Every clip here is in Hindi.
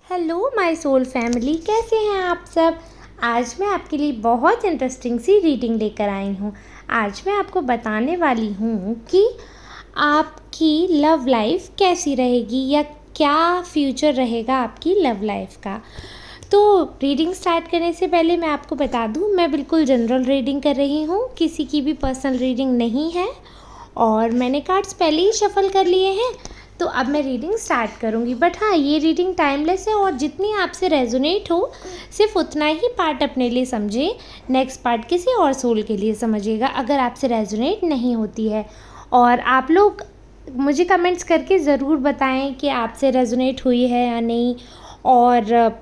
हेलो माय सोल फैमिली, कैसे हैं आप सब। आज मैं आपके लिए बहुत इंटरेस्टिंग सी रीडिंग लेकर आई हूँ। आज मैं आपको बताने वाली हूँ कि आपकी लव लाइफ कैसी रहेगी या क्या फ्यूचर रहेगा आपकी लव लाइफ का। तो रीडिंग स्टार्ट करने से पहले मैं आपको बता दूँ, मैं बिल्कुल जनरल रीडिंग कर रही हूँ, किसी की भी पर्सनल रीडिंग नहीं है। और मैंने कार्ड्स पहले ही शफल कर लिए हैं, तो अब मैं रीडिंग स्टार्ट करूँगी। बट हाँ, ये रीडिंग टाइमलेस है और जितनी आपसे रेजोनेट हो सिर्फ उतना ही पार्ट अपने लिए समझे, नेक्स्ट पार्ट किसी और सोल के लिए समझिएगा अगर आपसे रेजोनेट नहीं होती है। और आप लोग मुझे कमेंट्स करके ज़रूर बताएं कि आपसे रेजोनेट हुई है या नहीं। और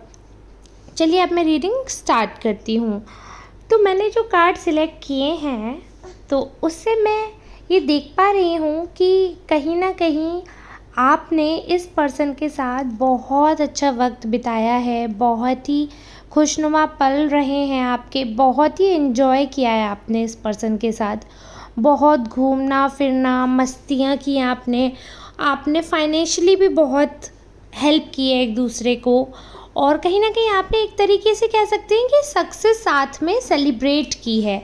चलिए अब मैं रीडिंग स्टार्ट करती हूँ। तो मैंने जो कार्ड सिलेक्ट किए हैं तो उससे मैं ये देख पा रही हूँ कि कहीं ना कहीं आपने इस पर्सन के साथ बहुत अच्छा वक्त बिताया है, बहुत ही खुशनुमा पल रहे हैं आपके, बहुत ही एंजॉय किया है आपने इस पर्सन के साथ, बहुत घूमना फिरना मस्तियाँ की आपने आपने फाइनेंशियली भी बहुत हेल्प की है एक दूसरे को। और कहीं ना कहीं आपने एक तरीके से कह सकते हैं कि सक्सेस साथ में सेलिब्रेट की है।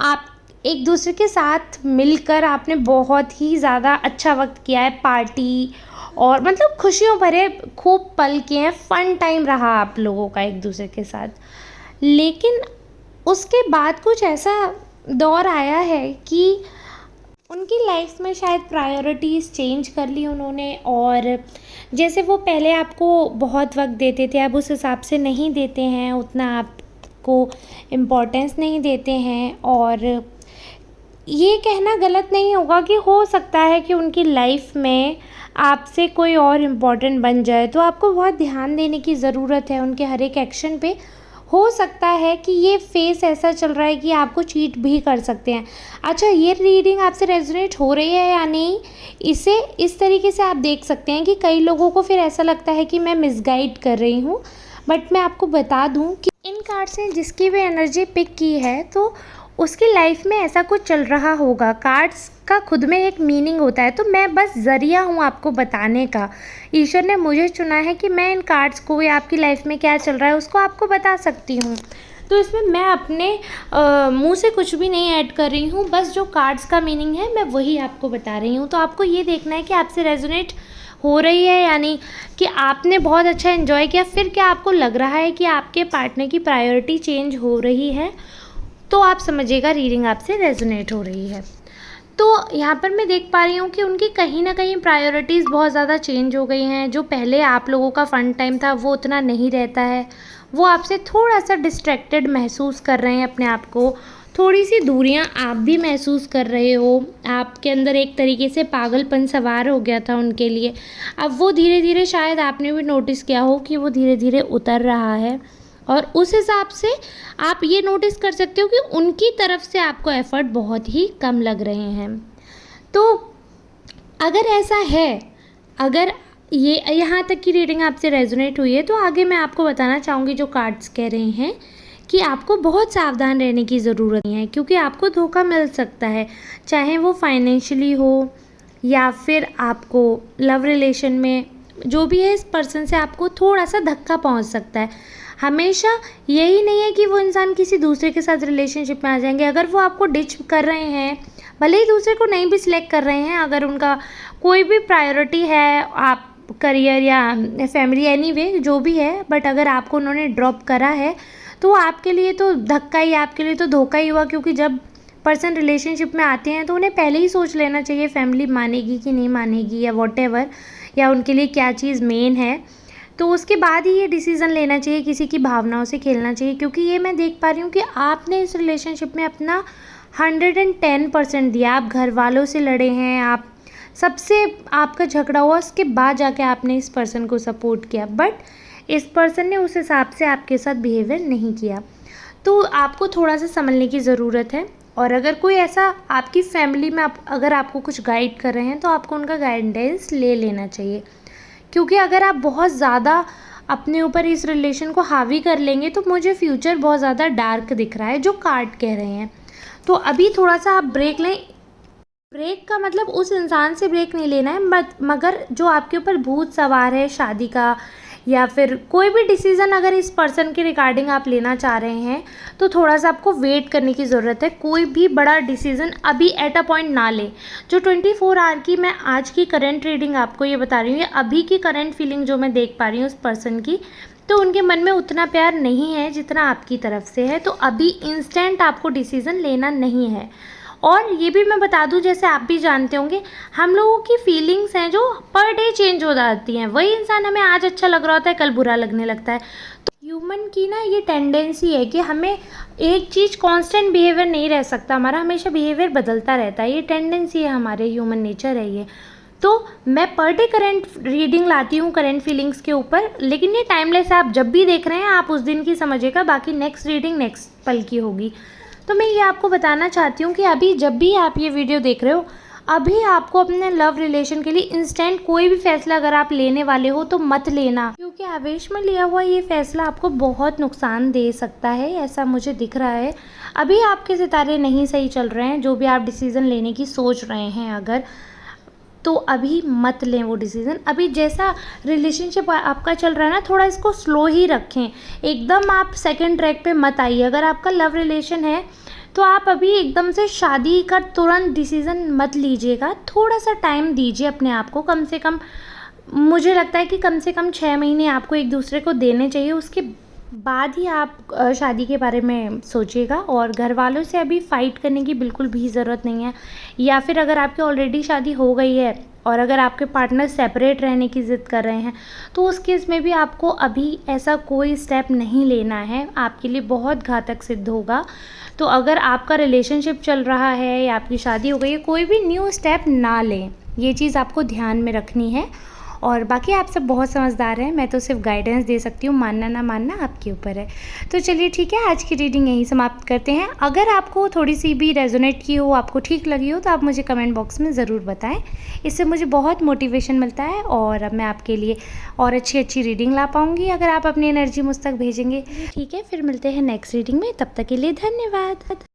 आप एक दूसरे के साथ मिलकर आपने बहुत ही ज़्यादा अच्छा वक्त किया है, पार्टी और मतलब खुशियों भरे खूब पल किए हैं, फ़न टाइम रहा आप लोगों का एक दूसरे के साथ। लेकिन उसके बाद कुछ ऐसा दौर आया है कि उनकी लाइफ में शायद प्रायोरिटीज़ चेंज कर ली उन्होंने, और जैसे वो पहले आपको बहुत वक्त देते थे अब उस हिसाब से नहीं देते हैं, उतना आपको इम्पोर्टेंस नहीं देते हैं। और ये कहना गलत नहीं होगा कि हो सकता है कि उनकी लाइफ में आपसे कोई और इम्पोर्टेंट बन जाए, तो आपको बहुत ध्यान देने की ज़रूरत है उनके हर एक एक्शन पे। हो सकता है कि ये फेस ऐसा चल रहा है कि आपको चीट भी कर सकते हैं। अच्छा, ये रीडिंग आपसे रेजोनेट हो रही है या नहीं, इसे इस तरीके से आप देख सकते हैं कि कई लोगों को फिर ऐसा लगता है कि मैं मिसगाइड कर रही हूँ। बट मैं आपको बता दूँ कि इन कार्ड्स ने जिसकी भी एनर्जी पिक की है तो उसकी लाइफ में ऐसा कुछ चल रहा होगा। कार्ड्स का खुद में एक मीनिंग होता है, तो मैं बस ज़रिया हूँ आपको बताने का। ईश्वर ने मुझे चुना है कि मैं इन कार्ड्स को या आपकी लाइफ में क्या चल रहा है उसको आपको बता सकती हूँ। तो इसमें मैं अपने मुंह से कुछ भी नहीं ऐड कर रही हूँ, बस जो कार्ड्स का मीनिंग है मैं वही आपको बता रही हूँ। तो आपको ये देखना है कि आपसे रेजोनेट हो रही है यानी कि आपने बहुत अच्छा एंजॉय किया, फिर क्या आपको लग रहा है कि आपके पार्टनर की प्रायोरिटी चेंज हो रही है, तो आप समझिएगा रीडिंग आपसे रेजोनेट हो रही है। तो यहाँ पर मैं देख पा रही हूँ कि उनकी कहीं ना कहीं प्रायोरिटीज़ बहुत ज़्यादा चेंज हो गई हैं। जो पहले आप लोगों का फ़न टाइम था वो उतना नहीं रहता है, वो आपसे थोड़ा सा डिस्ट्रैक्टेड महसूस कर रहे हैं अपने आप को, थोड़ी सी दूरियाँ आप भी महसूस कर रहे हो, आपके अंदर एक तरीके से पागलपन सवार हो गया था उनके लिए। अब वो धीरे धीरे, शायद आपने भी नोटिस किया हो कि वो धीरे धीरे उतर रहा है, और उस हिसाब से आप ये नोटिस कर सकते हो कि उनकी तरफ से आपको एफ़र्ट बहुत ही कम लग रहे हैं। तो अगर ऐसा है, अगर ये यहाँ तक की रीडिंग आपसे रेजोनेट हुई है, तो आगे मैं आपको बताना चाहूँगी जो कार्ड्स कह रहे हैं कि आपको बहुत सावधान रहने की ज़रूरत है, क्योंकि आपको धोखा मिल सकता है, चाहे वो फाइनेंशियली हो या फिर आपको लव रिलेशन में जो भी है, इस पर्सन से आपको थोड़ा सा धक्का पहुंच सकता है। हमेशा यही नहीं है कि वो इंसान किसी दूसरे के साथ रिलेशनशिप में आ जाएंगे। अगर वो आपको डिच कर रहे हैं, भले ही दूसरे को नहीं भी सिलेक्ट कर रहे हैं, अगर उनका कोई भी प्रायोरिटी है, आप करियर या फैमिली एनीवे जो भी है, बट अगर आपको उन्होंने ड्रॉप करा है तो आपके लिए तो धक्का ही, आपके लिए तो धोखा ही हुआ। क्योंकि जब पर्सन रिलेशनशिप में आते हैं तो उन्हें पहले ही सोच लेना चाहिए फैमिली मानेगी कि नहीं मानेगी या वॉटेवर, या उनके लिए क्या चीज़ मेन है, तो उसके बाद ही ये डिसीज़न लेना चाहिए, किसी की भावनाओं से खेलना चाहिए। क्योंकि ये मैं देख पा रही हूँ कि आपने इस रिलेशनशिप में अपना 110% दिया। आप घर वालों से लड़े हैं, आप सबसे आपका झगड़ा हुआ, उसके बाद जाके आपने इस पर्सन को सपोर्ट किया, बट इस पर्सन ने उस हिसाब से आपके साथ बिहेवियर नहीं किया। तो आपको थोड़ा सा संभलने की ज़रूरत है। और अगर कोई ऐसा आपकी फैमिली में अगर आपको कुछ गाइड कर रहे हैं तो आपको उनका गाइडेंस ले लेना चाहिए। क्योंकि अगर आप बहुत ज़्यादा अपने ऊपर इस रिलेशन को हावी कर लेंगे तो मुझे फ्यूचर बहुत ज़्यादा डार्क दिख रहा है, जो कार्ड कह रहे हैं। तो अभी थोड़ा सा आप ब्रेक लें। ब्रेक का मतलब उस इंसान से ब्रेक नहीं लेना है, मगर जो आपके ऊपर भूत सवार है शादी का, या फिर कोई भी डिसीज़न अगर इस पर्सन के रिगार्डिंग आप लेना चाह रहे हैं तो थोड़ा सा आपको वेट करने की ज़रूरत है। कोई भी बड़ा डिसीज़न अभी एट अ पॉइंट ना लें। जो 24 आवर की मैं आज की करंट रीडिंग आपको ये बता रही हूँ, ये अभी की करंट फीलिंग जो मैं देख पा रही हूँ उस पर्सन की, तो उनके मन में उतना प्यार नहीं है जितना आपकी तरफ से है। तो अभी इंस्टेंट आपको डिसीज़न लेना नहीं है। और ये भी मैं बता दूं, जैसे आप भी जानते होंगे, हम लोगों की फीलिंग्स हैं जो पर डे चेंज हो जाती हैं। वही इंसान हमें आज अच्छा लग रहा होता है, कल बुरा लगने लगता है। तो ह्यूमन की ना ये टेंडेंसी है कि हमें एक चीज़ कांस्टेंट बिहेवियर नहीं रह सकता, हमारा हमेशा बिहेवियर बदलता रहता है। ये टेंडेंसी है, हमारे ह्यूमन नेचर है ये। तो मैं पर डे करंट रीडिंग लाती हूँ करंट फीलिंग्स के ऊपर, लेकिन ये टाइमलेस है। आप जब भी देख रहे हैं आप उस दिन की समझिएगा, बाकी नेक्स्ट रीडिंग नेक्स्ट पल की होगी। तो मैं ये आपको बताना चाहती हूँ कि अभी जब भी आप ये वीडियो देख रहे हो, अभी आपको अपने लव रिलेशन के लिए इंस्टेंट कोई भी फैसला अगर आप लेने वाले हो तो मत लेना, क्योंकि आवेश में लिया हुआ ये फैसला आपको बहुत नुकसान दे सकता है, ऐसा मुझे दिख रहा है। अभी आपके सितारे नहीं सही चल रहे हैं, जो भी आप डिसीज़न लेने की सोच रहे हैं अगर, तो अभी मत लें वो डिसीज़न। अभी जैसा रिलेशनशिप आपका चल रहा है ना, थोड़ा इसको स्लो ही रखें। एकदम आप सेकंड ट्रैक पे मत आइए। अगर आपका लव रिलेशन है तो आप अभी एकदम से शादी का तुरंत डिसीज़न मत लीजिएगा। थोड़ा सा टाइम दीजिए अपने आप को, कम से कम मुझे लगता है कि कम से कम 6 महीने आपको एक दूसरे को देने चाहिए। उसके बाद ही आप शादी के बारे में सोचिएगा। और घर वालों से अभी फ़ाइट करने की बिल्कुल भी ज़रूरत नहीं है। या फिर अगर आपकी ऑलरेडी शादी हो गई है और अगर आपके पार्टनर सेपरेट रहने की ज़िद कर रहे हैं, तो उस केस में भी आपको अभी ऐसा कोई स्टेप नहीं लेना है, आपके लिए बहुत घातक सिद्ध होगा। तो अगर आपका रिलेशनशिप चल रहा है या आपकी शादी हो गई है, कोई भी न्यू स्टेप ना लें, ये चीज़ आपको ध्यान में रखनी है। और बाकी आप सब बहुत समझदार हैं, मैं तो सिर्फ गाइडेंस दे सकती हूँ, मानना ना मानना आपके ऊपर है। तो चलिए ठीक है, आज की रीडिंग यहीं समाप्त करते हैं। अगर आपको थोड़ी सी भी रेजोनेट की हो, आपको ठीक लगी हो, तो आप मुझे कमेंट बॉक्स में ज़रूर बताएं। इससे मुझे बहुत मोटिवेशन मिलता है और अब मैं आपके लिए और अच्छी रीडिंग ला पाऊँगी अगर आप अपनी एनर्जी मुझ तक भेजेंगे। ठीक है, फिर मिलते हैं नेक्स्ट रीडिंग में, तब तक के लिए धन्यवाद।